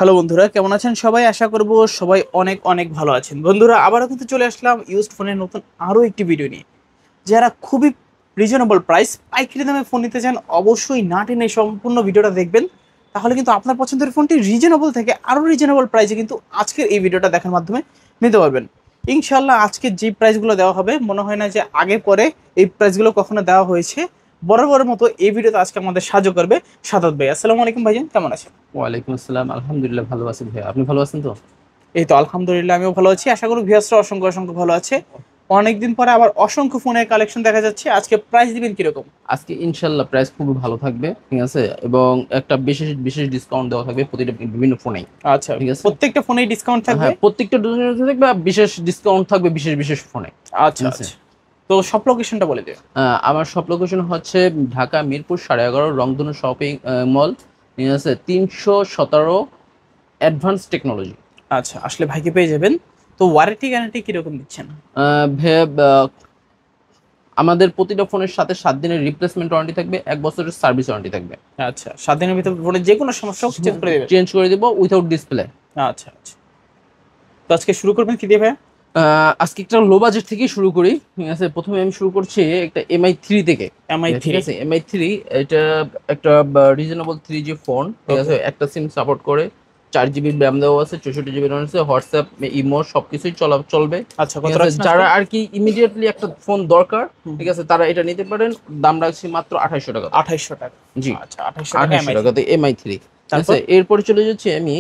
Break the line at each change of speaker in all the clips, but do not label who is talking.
Hello বন্ধুরা, কেমন আছেন সবাই? আশা করব সবাই অনেক অনেক ভালো আছেন। বন্ধুরা, আবারও কিন্তু চলে আসলাম ইউজড ফোনের নতুন আরও একটি ভিডিও নিয়ে। যারা খুবই রিজনেবল প্রাইস পাইকারি দামে ফোন নিতে চান, অবশ্যই না টেনে সম্পূর্ণ ভিডিওটা দেখবেন। তাহলে কিন্তু আপনার পছন্দের ফোনটি রিজনেবল থেকে আরও রিজনেবল প্রাইসে কিন্তু আজকের এই ভিডিওটা দেখার মাধ্যমে নিতে পারবেন। ইনশাল্লাহ আজকে যে প্রাইসগুলো দেওয়া হবে, মনে হয় না যে আগে পরে এই প্রাইসগুলো কখনো দেওয়া হয়েছে। বরাবরের মতো এই ভিডিওতে আজকে আমাদের সাহায্য করবে সাদাত ভাই। আসসালামু আলাইকুম ভাইজান, কেমন আছেন?
ওয়ালাইকুম আসসালাম। আলহামদুলিল্লাহ ভালো আছি ভাই, আপনি ভালো আছেন তো?
এই তো আলহামদুলিল্লাহ, আমিও ভালো আছি। আশা করি ভিউয়ার্সরা অসংখ্য অসংখ্য ভালো আছে। অনেকদিন পরে আবার অসংখ্য ফোনের কালেকশন দেখা যাচ্ছে। আজকে প্রাইস দিবেন কিরকম?
আজকে ইনশাল্লাহ প্রাইস খুবই ভালো থাকবে, ঠিক আছে, এবং একটা বিশেষ বিশেষ ডিসকাউন্ট দেওয়া থাকবে প্রতিটা বিভিন্ন ফোনেই।
আচ্ছা,
ঠিক আছে,
প্রত্যেকটা ফোনেই ডিসকাউন্ট থাকবে?
হ্যাঁ প্রত্যেকটা ডজনে থাকবে, আর বিশেষ ডিসকাউন্ট থাকবে বিশেষ বিশেষ ফোনে।
আচ্ছা
ঠিক আছে,
আচ্ছা, তো সব লোকেশনটা বলে দিও।
আমার সব লোকেশন হচ্ছে ঢাকা মিরপুর 11.5 রংধনু শপিং মল, ঠিক আছে, 317 অ্যাডভান্স টেকনোলজি।
আচ্ছা, আসলে ভাইকে পেয়ে যাবেন। তো ওয়ারেন্টি গ্যারান্টি কিরকম দিচ্ছেন?
আমাদের প্রতিটা ফোনের সাথে 7 দিনের রিপ্লেসমেন্ট ওয়ারেন্টি থাকবে, 1 বছরের সার্ভিস ওয়ারেন্টি থাকবে।
আচ্ছা, 7 দিনের ভিতরে ফোনের যে কোনো সমস্যা চেঞ্জ করে দেবেন?
চেঞ্জ করে দিব উইথাউট ডিসপ্লে।
আচ্ছা আচ্ছা, তো আজকে শুরু করবেন কি দিয়ে ভাই?
আজকে একটা লো বাজেট থেকে শুরু করি, ঠিক আছে। প্রথমে আমি শুরু করছি একটা MI3 থেকে।
এমআই
ঠিক
থ্রি?
আছে, MI3 এটা একটা রিজনেবল 3G ফোন, ঠিক আছে। একটা সিম সাপোর্ট করে, 4 GB র্যাম দেওয়া আছে, 64 GB RAM আছে, হোয়াটসঅ্যাপ ইমো সবকিছুই চলবে।
আচ্ছা,
ঠিক
কত
আছে,
রাখছেন
যারা
আজকে?
আর কি ইমিডিয়েটলি একটা ফোন দরকার, ঠিক আছে, তারা এটা নিতে পারেন। দাম রাখছি মাত্র 2800 টাকা।
2800 টাকা?
জি,
আচ্ছা, 2800 টাকা
2800
এমআই থ্রি।
টাকাতে MI3। ঠিক
তারপর
আছে, এরপরে চলে যাচ্ছি আমি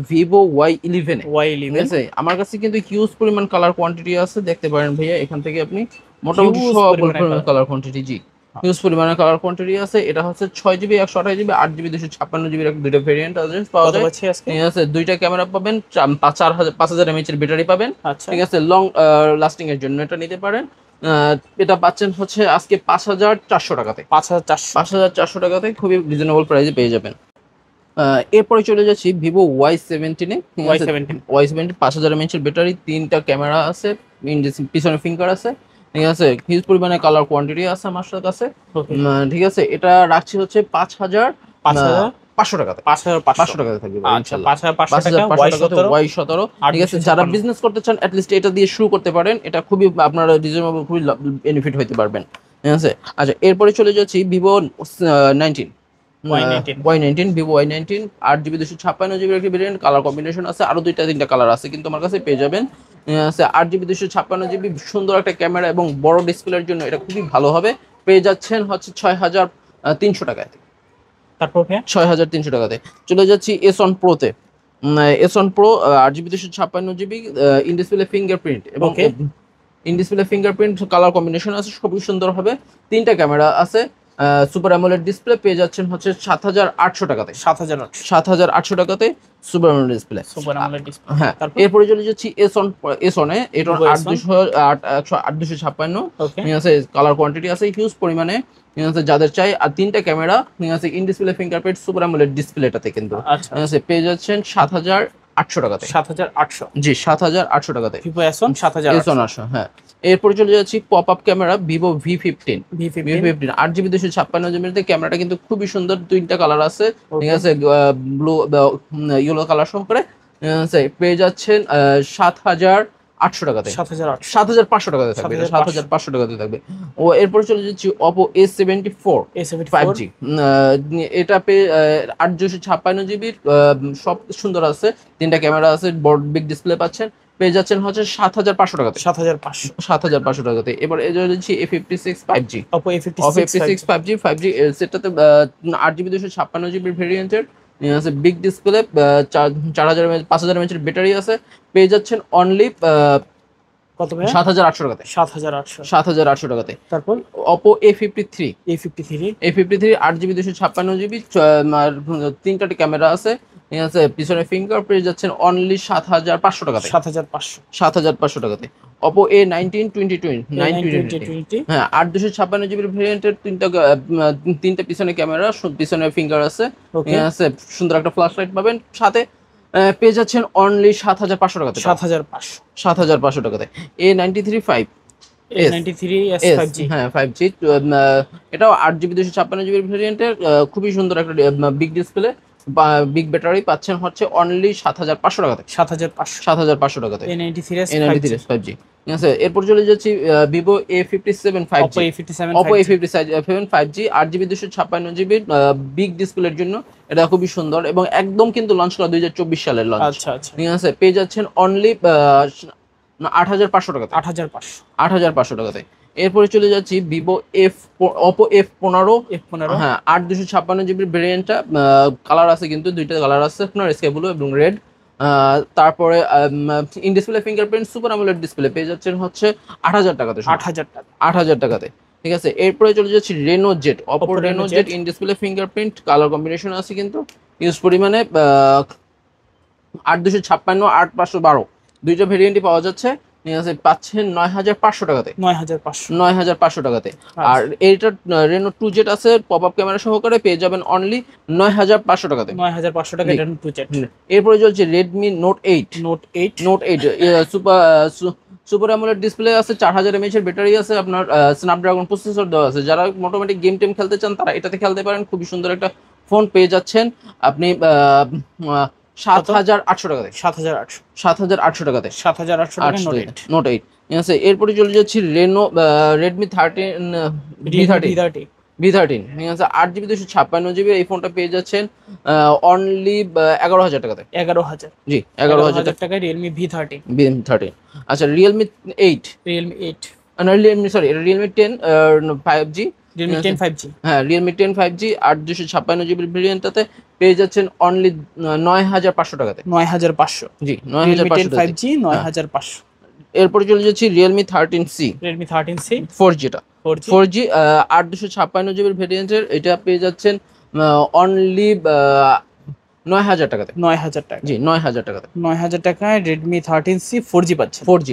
ভিভো Y11 এ।
ওয়াই
ঠিক
ইলেভেন?
আছে, আমার কাছে কিন্তু হিউজ পরিমাণ কালার কোয়ান্টিটি আছে, দেখতে পারেন ভাইয়া এখান থেকে আপনি মোটামুটি
হিউজ
সব
পরিমাণে কালার?
Colour quantity. জি, হিউজ
আচ্ছা,
পরিমাণে কালার কোয়ান্টিটি আছে। এটা হচ্ছে 6 GB 128 GB, 8 GB 256 GB এর দুইটা ভেরিয়েন্ট আছে, পাওয়া
কত
যায়।
পাচ্ছি আজকে?
ঠিক আছে, দুইটা ক্যামেরা পাবেন, 5000 mAh এর ব্যাটারি পাবেন।
আচ্ছা,
ঠিক আছে, লং লাস্টিং এর জন্য এটা নিতে পারেন। এটা পাচ্ছেন হচ্ছে আজকে 5400 টাকাতে।
5400?
5400 টাকাতে খুবই রিজনেবল প্রাইসে পেয়ে যাবেন। এরপরে চলে যাচ্ছি ভিভো Y17 এ। ঠিক
ওয়াই
আছে,
সেভেন্টিন?
Y17 5000 mAh এর ব্যাটারি, 3টা ক্যামেরা আছে, পিছনে ফিঙ্গার আছে। ঠিক আছে, হিউজ পরিমাণে কালার কোয়ান্টিটি আছে আমার কাছে।
ওকে।
ঠিক আছে, এটা রাখছি হচ্ছে
5500?
টাকাতে।
5500?
500 টাকাতে থাকবে
আচ্ছা,
ইনশাল্লাহ।
5500 টাকা
5500
ওয়াই
টাকাতে
17
Y17। ঠিক আছে, যারা
8256?
বিজনেস করতে চান অ্যাটলিস্ট এটা দিয়ে শুরু করতে পারেন, এটা খুবই আপনারা রিজনেবল, খুবই বেনিফিট হইতে পারবেন। ঠিক আছে, আচ্ছা এরপরে চলে যাচ্ছি Vivo 19।
Y19?
Y19, Vivo Y19, 8 GB 256 GB একটি ভেরিয়েন্ট, কালার কম্বিনেশন আছে, আরো দুইটা তিনটা কালার আছে, কিন্তু আমার কাছে পেয়ে যাবেন। 8 GB 256 GB, সুন্দর একটা ক্যামেরা এবং বড় ডিসপ্লের জন্য এটা খুবই ভালো হবে। পেয়ে যাচ্ছেন হচ্ছে 6300 টাকায়।
তারপর ভাইয়া?
6300 টাকাতে। চলে যাচ্ছি S1 প্রোতে। S1 pro 8 GB 256 GB, in display fingerprint এবং
okay.
In display fingerprint colour combination আছে, খুবই সুন্দর হবে। 3টা ক্যামেরা আছে, সুপার অ্যামোলেড ডিসপ্লে, পেয়ে যাচ্ছেন হচ্ছে 7800 টাকাতে।
7800?
7800 টাকাতে super AMOLED display.
Super AMOLED display?
হ্যাঁ,
তারপর
এরপরে চলে যাচ্ছি S1 এ। এটা
Vivo S1?
8256।
ওকে।
ঠিক আছে, কালার কোয়ান্টিটি আছে হিউজ পরিমাণে। ঠিক আছে, যাদের চাই, আর 3টা ক্যামেরা, ঠিক আছে, in display fingerprint super AMOLED ডিসপ্লেটাতে কিন্তু।
আচ্ছা
ঠিক
আচ্ছা,
আছে, পেয়ে যাচ্ছেন 7800 টাকাতে।
7800?
জি, 7800 টাকাতে।
Vivo S1 7800?
S1, হ্যাঁ। এরপরে চলে যাচ্ছি pop up camera, Vivo V15।
V15?
8 GB 256 GB ক্যামেরাটা কিন্তু খুবই সুন্দর, 3টা কালার আছে। ঠিক
ওকে।
আছে, ব্লু ইয়েলো কালার সহকারে। পেয়ে যাচ্ছেন 7800 টাকাতে।
7800?
7500 টাকাতে থাকবে, এটা
7500?
7500 টাকাতে থাকবে। ও এরপরে চলে যাচ্ছি Oppo A74
A74?
5G। এটা 8 GB 256 GB, সব সুন্দর আছে, 3টা ক্যামেরা আছে, বড় বিগ ডিসপ্লে পাচ্ছেন। পেয়ে যাচ্ছেন হচ্ছে 7500 টাকাতে।
7500?
7500 টাকাতে। এবার এই যে হচ্ছে A56 5G।
Oppo
Oppo
A56
A56
5G?
5G সেটাতে 8 GB 256 GB ভেরিয়েন্টের, আছে বিগ ডিসপ্লে, 5000 mAh এর ব্যাটারি আছে। পেয়ে যাচ্ছেন অনলি
কত ভাইয়া?
7800 টাকাতে।
7800?
7800 টাকাতে।
তারপর
Oppo A53।
A53?
8 GB 256 GB, 3টা ক্যামেরা আছে। ঠিক আছে, পিছনে ফিঙ্গারপ্রিন্ট যাচ্ছেন অনলি 7500 টাকাতে।
7500?
7500 টাকাতে। Oppo A19 2020
A19
920।
2020?
হ্যাঁ, 8 256 GB ভেরিয়েন্টের, 3টা পিছনে ক্যামেরা, পিছনে ফিঙ্গার আছে।
ওকে।
ঠিক আছে, সুন্দর একটা ফ্ল্যাশ লাইট পাবেন সাথে। পেয়ে যাচ্ছেন অনলি 7500 টাকাতে।
7500?
7500 টাকাতে। A93 5 S
A93 S
S
5G?
হ্যাঁ 5G। এটাও 8 GB 256 GB ভেরিয়েন্টের, খুবই সুন্দর একটা বিগ ডিসপ্লে। বিগ ব্যাটারি পাচ্ছেন হচ্ছে অনলি 7,500 টাকাতে।
7,500
7,500 টাকাতে
A93s
A93 5G। ঠিক আছে, এরপর চলে যাচ্ছি Vivo A57 5G। Oppo A57 5G 8GB 256GB big ডিসপ্লের জন্য এটা খুবই সুন্দর এবং একদম কিন্তু লঞ্চ করা 2024 সালের লঞ্চ।
আচ্ছা আচ্ছা,
ঠিক আছে, পেয়ে যাচ্ছেন অনলি 8,500 টাকাতে।
8,500
8,500 টাকাতে। এরপরে চলে যাচ্ছি ভিভো Oppo F15।
F15
হ্যাঁ, 8 256GB ভেরিয়েন্টটা কালার আছে, কিন্তু দুইটা কালার আছে আপনার, স্কাই ব্লু এবং রেড। তারপরে in display fingerprint super AMOLED display পেয়ে যাচ্ছেন হচ্ছে 8,000 টাকাতে।
8,000 টাকা।
8,000 টাকাতে। ঠিক আছে, এরপরে চলে যাচ্ছি Reno Z.
Oppo
Oppo
Reno
Reno
Jet
Z in display fingerprint colour combination আছে, কিন্তু ইউজ পরিমাণে 8 256 8 512 দুইটা ভেরিয়েন্টই পাওয়া যাচ্ছে। ঠিক আছে, পাচ্ছেন 9,500 টাকাতে।
9,500
9,500 টাকাতে। আর এইটা রেনো 2 জেট আছে পপ আপ ক্যামেরা সহকারে, পেয়ে যাবেন অনলি 9,500 টাকাতে।
9,500 টাকা এটা 2 জেট।
এরপরে চলছে Redmi note 8।
Note 8
super AMOLED display আছে, 4000 mAh এর ব্যাটারি আছে, আপনার স্ন্যাপড্রাগন প্রসেসর দেওয়া আছে। যারা মোটামুটি গেম টেম খেলতে চান তারা এটাতে খেলতে পারেন। খুবই সুন্দর একটা ফোন পেয়ে যাচ্ছেন আপনি 7,800 টাকাতে।
7,800
7,800 টাকাতে।
7,800 টাকা নোট 8
নোট 8। ঠিক আছে, এরপরে চলে যাচ্ছি রেডমি 13 V30। V13। ঠিক আছে, 8GB 256GB এই ফোনটা পেয়ে যাচ্ছেন অনলি 11,000 টাকাতে।
11,000
জি, 11,000
টাকায় Realme V30।
V13। আচ্ছা, Realme 8।
Realme 8
না, Realme 10 5G।
Realme 10 5G।
হ্যাঁ, Realme 10 5G 8 256GB ভেরিয়েন্টটাতে পেয়ে যাচ্ছেন অনলি 9,500 টাকাতে।
9,500
জি,
Realme 10
9,500 টাকাতে।
5G 9,500।
এরপরে চলে যাচ্ছি Realme 13C।
Realme 13C
4G টা
4G
4G 8 256GB ভেরিয়েন্টের, এটা পেয়ে যাচ্ছেন অনলি 9,000 টাকাতে।
9,000 টাকা।
জি, 9,000 টাকাতে।
9,000 টাকায় Redmi 13C 4G পাচ্ছেন।
4G।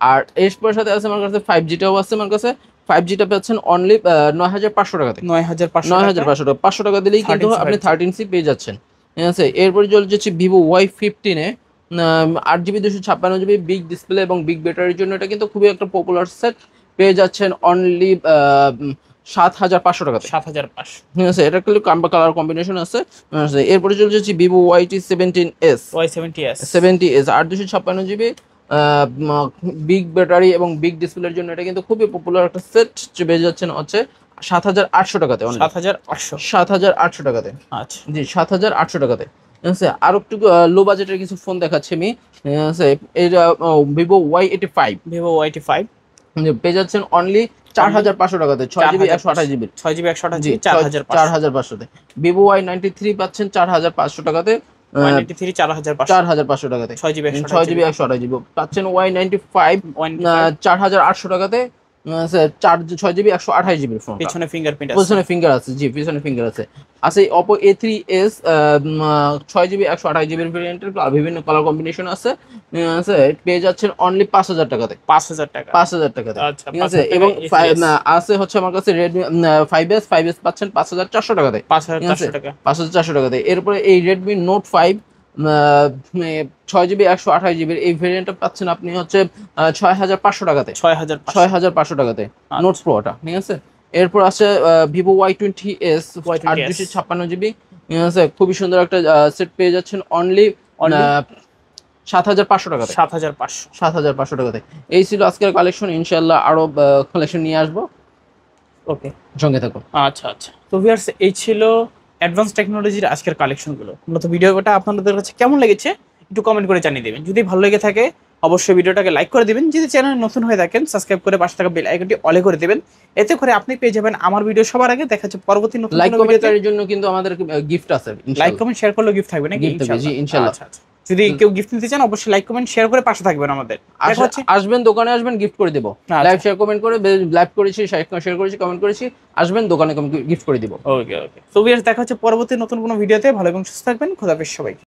আর এরপর সাথে আছে আমার কাছে 5G টাও আছে আমার কাছে। 5G টা পাচ্ছেন অনলি 9,500 টাকাতে।
9,500
9,500 টাকা। 500 টাকা দিলেই কিন্তু
13C
আপনি 13C পেয়ে যাচ্ছেন। ঠিক আছে, এরপরে চলে যাচ্ছে Vivo Y15 এ 8GB 256GB বিগ ডিসপ্লে এবং বিগ ব্যাটারির জন্য এটা কিন্তু খুবই একটা পপুলার সেট। পেয়ে যাচ্ছেন অনলি 7,500 টাকাতে।
7,500
ঠিক আছে, এটা কিন্তু কালার কম্বিনেশন আছে। এরপরে চলে যাচ্ছি Vivo Y70s।
Y70s
70s 8 256GB big battery এবং বিগ ডিসপ্লের জন্য এটা কিন্তু খুবই পপুলার একটা সেট। পেয়ে যাচ্ছেন হচ্ছে 7,800 টাকাতে।
7,800
7,800 টাকাতে।
আচ্ছা।
জি, 7,800 টাকাতে। ঠিক আছে, আরো একটু লো বাজেটের কিছু ফোন দেখাচ্ছি আমি। ঠিক আছে, এটা Vivo Y85।
Vivo Y85
পেয়ে যাচ্ছেন অনলি 4,500 টাকাতে। 6GB 128GB।
6GB 128GB
জি,
4,500
4,500 তে। Vivo Y93 পাচ্ছেন 4,500 টাকাতে।
Y93 4,500
4,500 টাকাতে।
6GB
6GB 128GB পাচ্ছেন Y95 4,800 টাকাতে। 6GB 128GB phone.
পিছনে ফিঙ্গারপ্রিন্ট আছে।
পিছনে ফিঙ্গার আছে, জি, পিছনে ফিঙ্গার আছে। আছে Oppo A3s 6GB 128GB ভেরিয়েন্টের বিভিন্ন কালার কম্বিনেশন আছে। আছে, পেয়ে যাচ্ছেন অনলি 5,000 টাকাতে।
5,000 টাকা।
5,000 টাকাতে।
আচ্ছা,
ঠিক আছে, এবং আছে হচ্ছে আমার কাছে Redmi 5s পাচ্ছেন 5,400 টাকাতে।
5,400 টাকা।
5,400 টাকাতে। এরপরে এই Redmi Note 5 6GB 128GB এই ভেরিয়েন্টটা পাচ্ছেন আপনি হচ্ছে 6,500 টাকাতে। 6,500 টাকাতে নোট প্রোটা। ঠিক আছে, এরপর আছে Vivo Y20s 8 256GB। ঠিক আছে, খুবই সুন্দর একটা সেট পেয়ে যাচ্ছেন অনলি 7,500 টাকাতে।
7,500
7,500 টাকাতে। এই ছিল আজকের কালেকশন। ইনশাআল্লাহ আরো কালেকশন নিয়ে আসবো।
ওকে,
সঙ্গে থাকুন।
আচ্ছা আচ্ছা। তো ভিউয়ার্স, এই ছিল অ্যাডভান্স টেকনোলজির আজকের কালেকশনগুলো। মূলত ভিডিওটা আপনাদের কাছে কেমন লেগেছে একটু কমেন্ট করে জানিয়ে দেবেন। যদি ভালো লেগে থাকে অবশ্যই ভিডিওটাকে লাইক করে দিবেন। যদি চ্যানেল নতুন হয়ে থাকেন সাবস্ক্রাইব করে পাশে থাকা বেল আইকনটি অলে করে দিবেন। এতে করে আপনি পেয়ে যাবেন আমার ভিডিও সবার আগে। দেখা যাচ্ছে পরবর্তী নতুন
লাইক
কোনো ভিডিওতে।
কমেন্টের জন্য কিন্তু আমাদের গিফট আছে।
লাইক কমেন্ট শেয়ার করলে গিফট থাকবে নাকি?
গিফট থাকবে, জি, ইনশাআল্লাহ।
আচ্ছা আচ্ছা। যদি কেউ গিফট নিতে চান অবশ্যই লাইক কমেন্ট শেয়ার করে পাশে থাকবেন আমাদের। দেখা হচ্ছে
আসবেন, দোকানে আসবেন, গিফট করে দেব। লাইভ শেয়ার কমেন্ট করে, লাইভ করেছি, শেয়ার করেছি, কমেন্ট করেছি, আসবেন দোকানে গিফট করে দিব।
ওকে ওকে। তো ভিউয়ার্স, দেখা হচ্ছে পরবর্তী নতুন কোনো ভিডিওতে। ভালো এবং সুস্থ থাকবেন। খোদা হাফেজ সবাই।